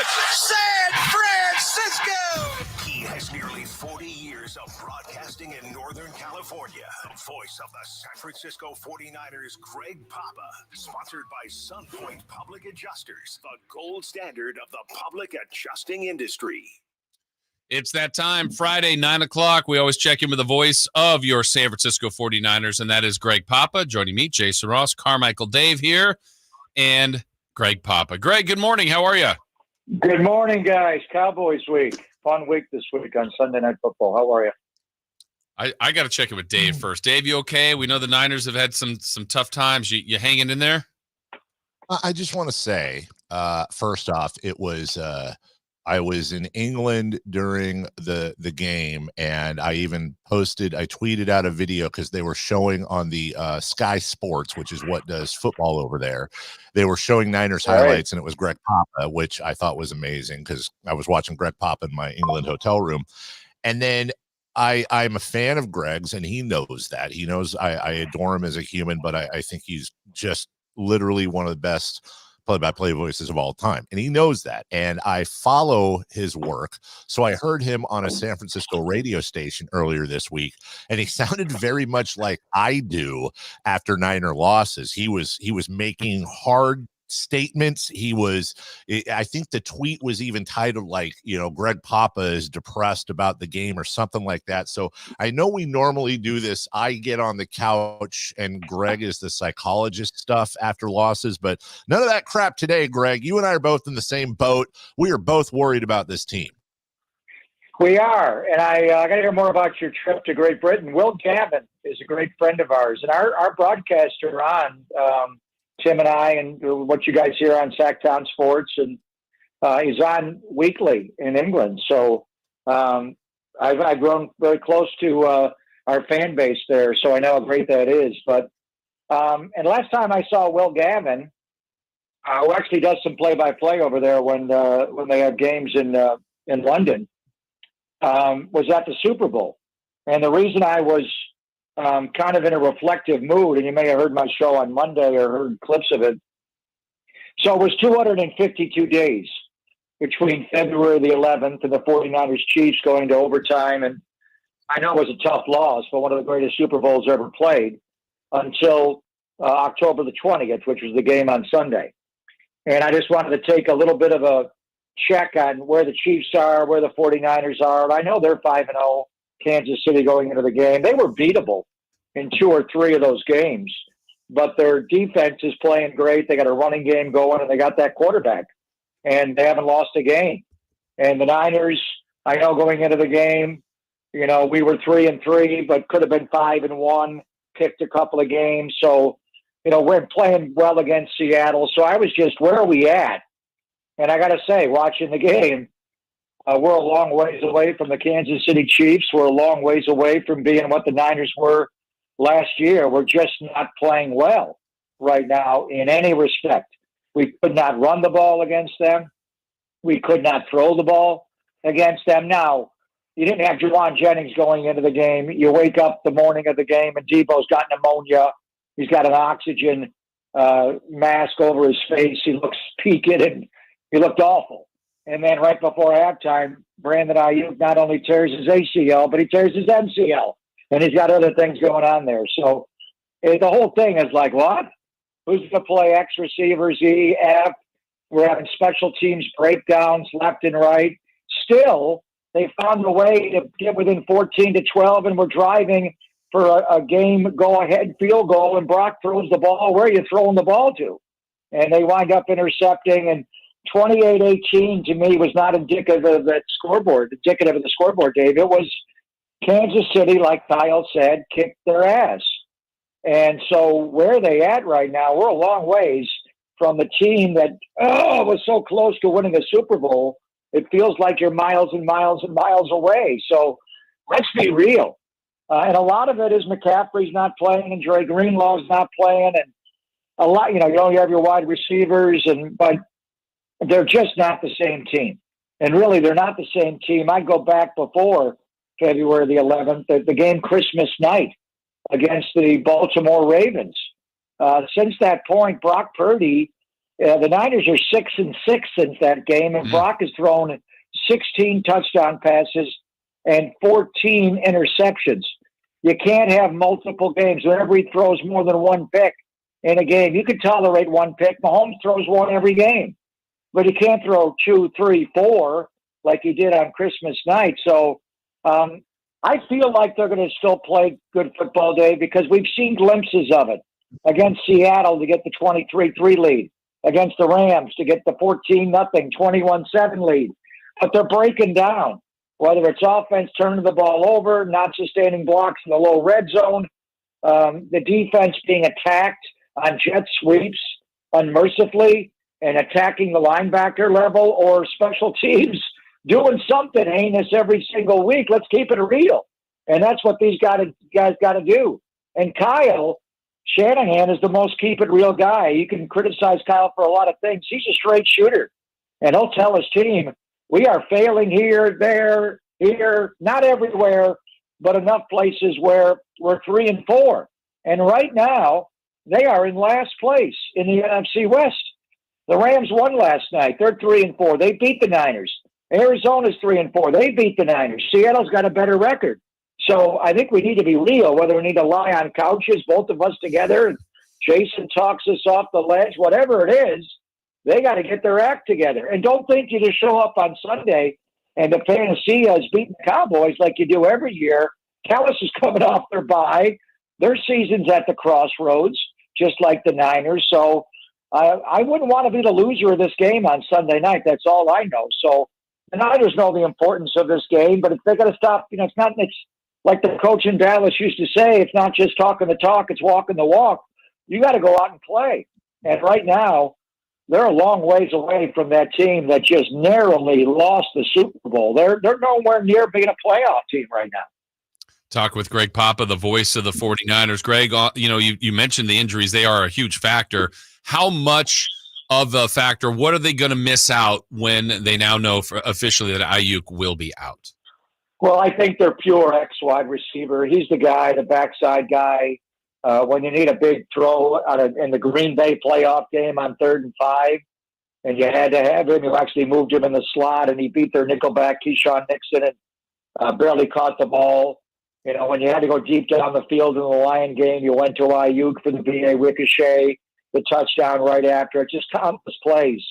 San Francisco! He has nearly 40 years of broadcasting in Northern California. Voice of the San Francisco 49ers, Greg Papa. Sponsored by Sunpoint Public Adjusters, the gold standard of the public adjusting industry. It's that time, Friday, 9 o'clock. We always check in with the voice of your San Francisco 49ers, and that is Greg Papa. Joining me, Jason Ross, Carmichael Dave here, and Greg Papa. Greg, good morning. How are you? Good morning, guys. Cowboys week. Fun week this week on Sunday Night Football. How are you? I got to check in with Dave first. Dave, you okay? We know the Niners have had some tough times. You hanging in there? I just want to say, first off, it was I was in England during the game, and I tweeted out a video because they were showing on the Sky Sports, which is what does football over there. They were showing Niners highlights, and it was Greg Papa, which I thought was amazing because I was watching Greg Papa in my England hotel room. And then I'm a fan of Greg's, and he knows that. He knows I adore him as a human, but I think he's just literally one of the best play-by-play voices of all time, and he knows that, and I follow his work. So I heard him on a San Francisco radio station earlier this week, and he sounded very much like I do after Niner losses. He was making hard statements. I think the tweet was even titled like, Greg Papa is depressed about the game or something like that. So I know we normally do this. I get on the couch and Greg is the psychologist stuff after losses, but none of that crap today, Greg. You and I are both in the same boat. We are both worried about this team. We are, and I got to hear more about your trip to Great Britain. Will Gavin is a great friend of ours, and our broadcaster on Tim and I, and what you guys hear on Sactown Sports, and he's on weekly in England. So I've grown very close to our fan base there, so I know how great that is. But and last time I saw Will Gavin, who actually does some play-by-play over there when they have games in London, was at the Super Bowl. And the reason I was kind of in a reflective mood, and you may have heard my show on Monday or heard clips of it. So it was 252 days between February the 11th and the 49ers Chiefs going to overtime. And I know it was a tough loss, but one of the greatest Super Bowls ever played until October the 20th, which was the game on Sunday. And I just wanted to take a little bit of a check on where the Chiefs are, where the 49ers are. I know they're 5-0. Kansas City going into the game. They were beatable in 2 or 3 of those games, but their defense is playing great. They got a running game going, and they got that quarterback, and they haven't lost a game. And the Niners, I know going into the game, we were 3-3, but could have been 5-1, kicked a couple of games. So, we're playing well against Seattle. So I was just, where are we at? And I got to say, watching the game, we're a long ways away from the Kansas City Chiefs. We're a long ways away from being what the Niners were last year. We're just not playing well right now in any respect. We could not run the ball against them. We could not throw the ball against them. Now, you didn't have Jawan Jennings going into the game. You wake up the morning of the game and Debo's got pneumonia. He's got an oxygen mask over his face. He looks peaked and he looked awful. And then right before halftime, Brandon Ayuk not only tears his ACL, but he tears his MCL. And he's got other things going on there. So the whole thing is like, what? Who's going to play X receivers, E, F? We're having special teams breakdowns left and right. Still, they found a way to get within 14-12, and we're driving for a game go-ahead field goal, and Brock throws the ball. Where are you throwing the ball to? And they wind up intercepting, and 28-18 to me was not indicative of the scoreboard, Dave. It was Kansas City, like Kyle said, kicked their ass. And so where are they at right now? We're a long ways from the team that was so close to winning a Super Bowl. It feels like you're miles and miles and miles away. So let's be real. And a lot of it is McCaffrey's not playing and Dre Greenlaw's not playing. And a lot, you only have your wide receivers, but they're just not the same team. And really, they're not the same team. I go back before February the 11th, the game Christmas night against the Baltimore Ravens. Since that point, Brock Purdy The Niners are 6-6 since that game, and Brock has thrown 16 touchdown passes and 14 interceptions. You can't have multiple games. Whenever he throws more than one pick in a game, you can tolerate one pick. Mahomes throws one every game, but he can't throw 2, 3, 4 like he did on Christmas night. So I feel like they're going to still play good football, Dave, because we've seen glimpses of it against Seattle to get the 23-3 lead, against the Rams to get the 14-0, 21-7 lead. But they're breaking down, whether it's offense turning the ball over, not sustaining blocks in the low red zone, the defense being attacked on jet sweeps unmercifully and attacking the linebacker level, or special teams doing something heinous every single week. Let's keep it real. And that's what these guys got to do. And Kyle Shanahan is the most keep it real guy. You can criticize Kyle for a lot of things. He's a straight shooter. And he'll tell his team, we are failing here, there, here, not everywhere, but enough places where we're 3-4. And right now, they are in last place in the NFC West. The Rams won last night. They're 3-4. They beat the Niners. Arizona's 3-4. They beat the Niners. Seattle's got a better record. So I think we need to be real, whether we need to lie on couches, both of us together, and Jason talks us off the ledge, whatever it is, they got to get their act together. And don't think you just show up on Sunday and the panacea is beating the Cowboys like you do every year. Dallas is coming off their bye. Their season's at the crossroads, just like the Niners. So I wouldn't want to be the loser of this game on Sunday night. That's all I know. So the Niners know the importance of this game, but if they're going to stop, it's like the coach in Dallas used to say, it's not just talking the talk, it's walking the walk. You got to go out and play. And right now, they're a long ways away from that team that just narrowly lost the Super Bowl. They're nowhere near being a playoff team right now. Talk with Greg Papa, the voice of the 49ers. Greg, you mentioned the injuries. They are a huge factor. How much of a factor, what are they going to miss out when they now know officially that Ayuk will be out? Well, I think they're pure X wide receiver. He's the guy, the backside guy. When you need a big throw in the Green Bay playoff game on 3rd and 5, and you had to have him, you actually moved him in the slot, and he beat their nickelback, Keyshawn Nixon, and barely caught the ball. When you had to go deep down the field in the Lion game, you went to Ayuk for the BA ricochet, the touchdown right after it. Just countless plays.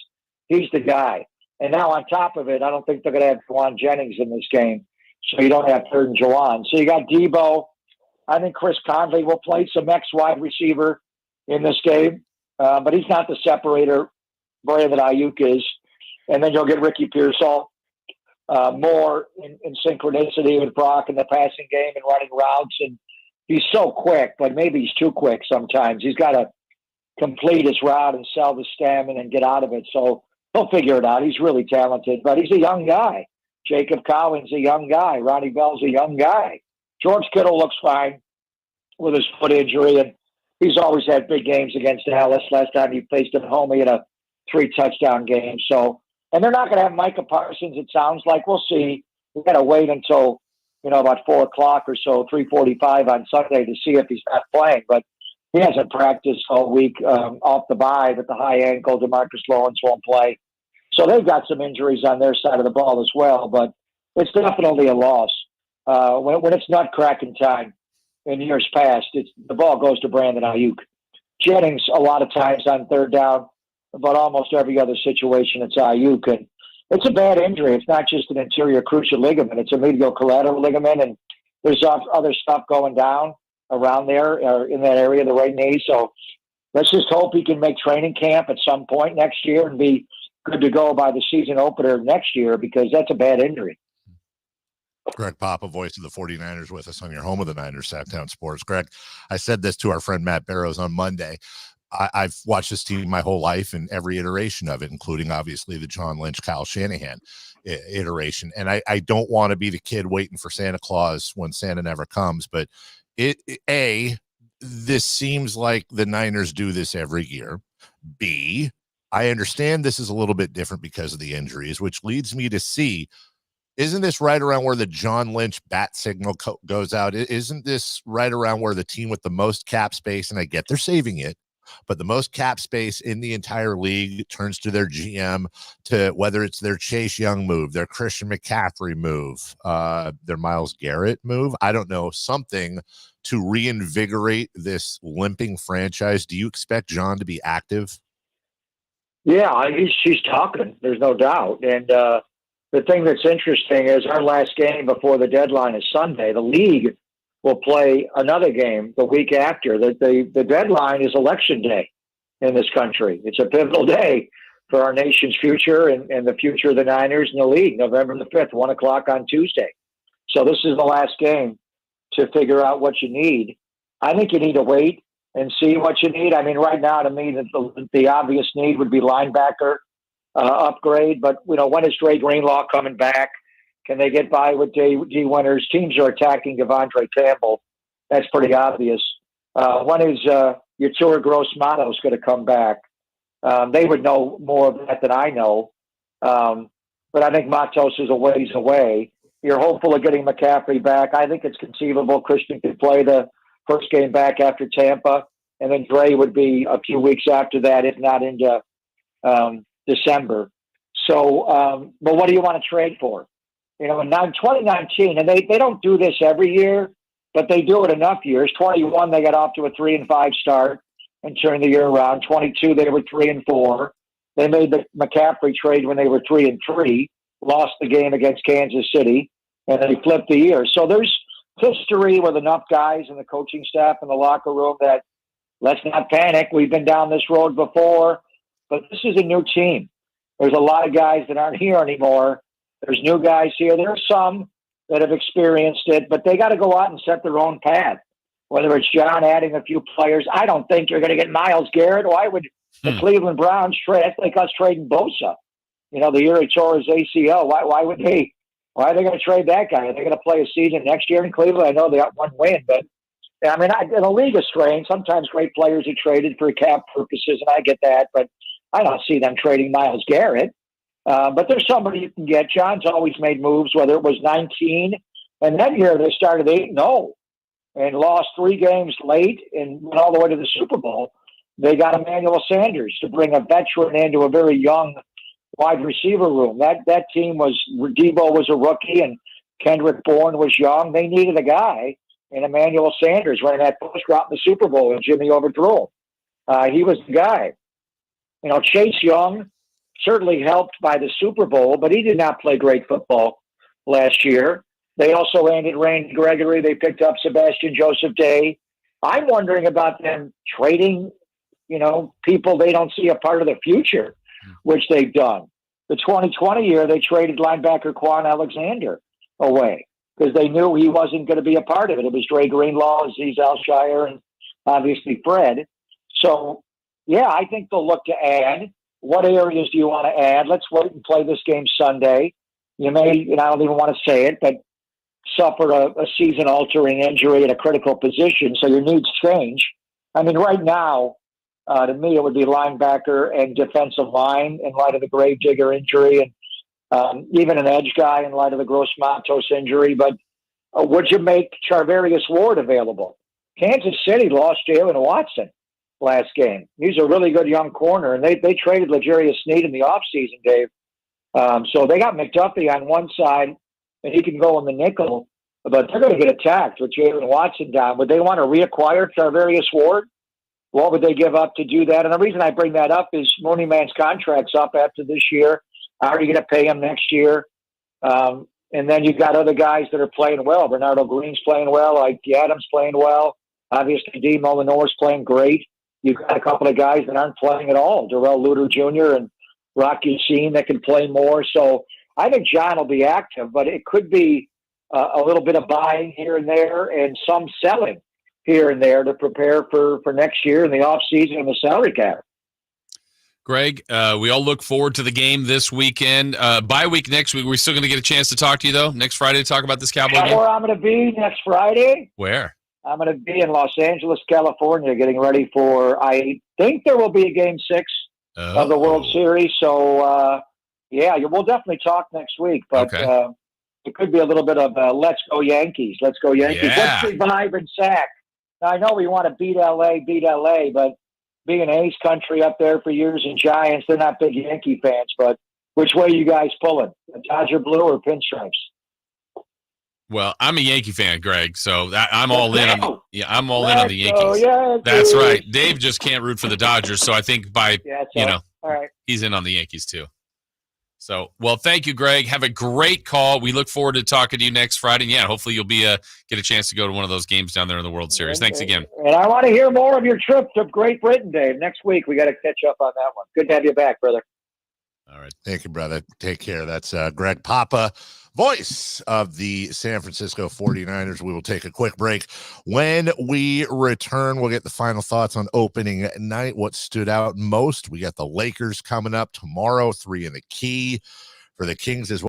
He's the guy. And now on top of it, I don't think they're going to have Juwan Jennings in this game, so you don't have 3rd and Juwan. So you got Debo. I think Chris Conley will play some X wide receiver in this game, but he's not the separator brand that Ayuk is. And then you'll get Ricky Pearsall more in synchronicity with Brock in the passing game and running routes. And he's so quick, but maybe he's too quick sometimes. He's got to complete his route and sell the stem and then get out of it. So he'll figure it out. He's really talented, but he's a young guy. Jacob Collins, a young guy. Ronnie Bell's a young guy. George Kittle looks fine with his foot injury, and he's always had big games against Dallas. Last time he faced at home, he had a 3-touchdown game. So, and they're not going to have Micah Parsons, it sounds like. We'll see. We've got to wait until, about 4 o'clock or so, 3:45 on Sunday to see if he's not playing. But he hasn't practiced all week off the bye with the high ankle. DeMarcus Lawrence won't play. So they've got some injuries on their side of the ball as well, but it's definitely a loss. When it's not cracking time in years past, the ball goes to Brandon Ayuk. Jennings, a lot of times on 3rd down, but almost every other situation, it's Ayuk. And it's a bad injury. It's not just an anterior cruciate ligament. It's a medial collateral ligament, and there's other stuff going down around there in that area of the right knee. So let's just hope he can make training camp at some point next year and be good to go by the season opener next year, because that's a bad injury. Greg Papa, voice of the 49ers, with us on your home of the Niners, Sactown Sports. Greg, I said this to our friend Matt Barrows on Monday. I've watched this team my whole life and every iteration of it, including obviously the John Lynch, Kyle Shanahan iteration. And I don't want to be the kid waiting for Santa Claus when Santa never comes. But this seems like the Niners do this every year. B, I understand this is a little bit different because of the injuries, which leads me to see, isn't this right around where the John Lynch bat signal goes out? Isn't this right around where the team with the most cap space, and I get they're saving it, but the most cap space in the entire league turns to their GM, to whether it's their Chase Young move, their Christian McCaffrey move, their Myles Garrett move. I don't know, something to reinvigorate this limping franchise. Do you expect John to be active? Yeah, she's talking. There's no doubt. And the thing that's interesting is our last game before the deadline is Sunday. The league will play another game the week after. The deadline is election day in this country. It's a pivotal day for our nation's future and the future of the Niners and the league, November the 5th, 1 o'clock on Tuesday. So this is the last game to figure out what you need. I think you need to wait and see what you need. I mean, right now, to me, the obvious need would be linebacker upgrade. But, when is Dre Greenlaw coming back? Can they get by with D. Winters? Teams are attacking Devondre Campbell. That's pretty obvious. When is Yatura Gross-Matos going to come back? They would know more of that than I know. But I think Matos is a ways away. You're hopeful of getting McCaffrey back. I think it's conceivable Christian could play the first game back after Tampa, and then Dre would be a few weeks after that, if not into December. So, but what do you want to trade for? In 2019, and they don't do this every year, but they do it enough years. 21, they got off to a 3-5 start and turned the year around. 22, they were 3-4. They made the McCaffrey trade when they were 3-3, lost the game against Kansas City, and they flipped the year. So there's history with enough guys in the coaching staff in the locker room that let's not panic. We've been down this road before, but this is a new team. There's a lot of guys that aren't here anymore. There's new guys here. There are some that have experienced it, but they got to go out and set their own path. Whether it's John adding a few players, I don't think you're going to get Myles Garrett. Why would the Cleveland Browns trade? That's like us trading Bosa. The year he tore his ACL. Why would they? Why are they going to trade that guy? Are they going to play a season next year in Cleveland? I know they got one win, but I mean, in a league is strange. Sometimes great players are traded for cap purposes, and I get that, but I don't see them trading Myles Garrett. But there's somebody you can get. John's always made moves, whether it was 19, and that year they started 8-0 and lost 3 games late and went all the way to the Super Bowl. They got Emmanuel Sanders to bring a veteran into a very young wide receiver room. That team Debo was a rookie and Kendrick Bourne was young. They needed a guy, and Emmanuel Sanders ran that post route in the Super Bowl, and Jimmy overthrew him. He was the guy. Chase Young certainly helped by the Super Bowl, but he did not play great football last year. They also ended Randy Gregory. They picked up Sebastian Joseph Day. I'm wondering about them trading, people they don't see a part of the future, which they've done. The 2020 year, they traded linebacker Quan Alexander away because they knew he wasn't going to be a part of it. It was Dre Greenlaw, Azeez Al-Shire, and obviously Fred. So, yeah, I think they'll look to add. What areas do you want to add? Let's wait and play this game Sunday. You may, I don't even want to say it, but suffer a season-altering injury at a critical position, so your needs change. I mean, right now, to me, it would be linebacker and defensive line in light of the Gravedigger injury, and even an edge guy in light of the Gross-Matos injury. But would you make Charvarius Ward available? Kansas City lost Jalen Watson last game. He's a really good young corner, and they traded L'Jarius Sneed in the offseason, Dave. So they got McDuffie on one side, and he can go in the nickel, but they're going to get attacked with Jalen Watson down. Would they want to reacquire Charvarius Ward? What would they give up to do that? And the reason I bring that up is Mooney Man's contract's up after this year. How are you going to pay him next year? And then you've got other guys that are playing well. Bernardo Green's playing well. Ike Adams playing well. Obviously, D. Molinore's playing great. You've got a couple of guys that aren't playing at all. Darrell Luter Jr. and Rocky Sheen that can play more. So I think John will be active, but it could be a little bit of buying here and there and some selling here and there to prepare for next year in the offseason and the salary cap. Greg, we all look forward to the game this weekend. Bye week next week. We're still going to get a chance to talk to you, though, next Friday to talk about this Cowboy game? Where I'm going to be next Friday? Where? I'm going to be in Los Angeles, California, getting ready for, I think there will be a Game 6 of the World Series. So, yeah, we'll definitely talk next week. But it could be a little bit of let's go Yankees. Let's go Yankees. Yeah. Let's revive and sack. Now, I know we want to beat LA, but being A's country up there for years and Giants, they're not big Yankee fans, but which way you guys pulling? Dodger blue or pinstripes? Well, I'm a Yankee fan, Greg, so I'm all in on I'm all in on the Yankees. Oh, yeah, that's right. Dave just can't root for the Dodgers, so I think all right. he's in on the Yankees too. So, well, thank you, Greg. Have a great call. We look forward to talking to you next Friday. And yeah, hopefully you'll be get a chance to go to one of those games down there in the World Series. Thanks again. And I want to hear more of your trip to Great Britain, Dave. Next week, we got to catch up on that one. Good to have you back, brother. All right. Thank you, brother. Take care. That's Greg Papa, voice of the San Francisco 49ers. We will take a quick break. When we return, we'll get the final thoughts on opening night, what stood out most. We got the Lakers coming up tomorrow, 3 in the key for the Kings as well.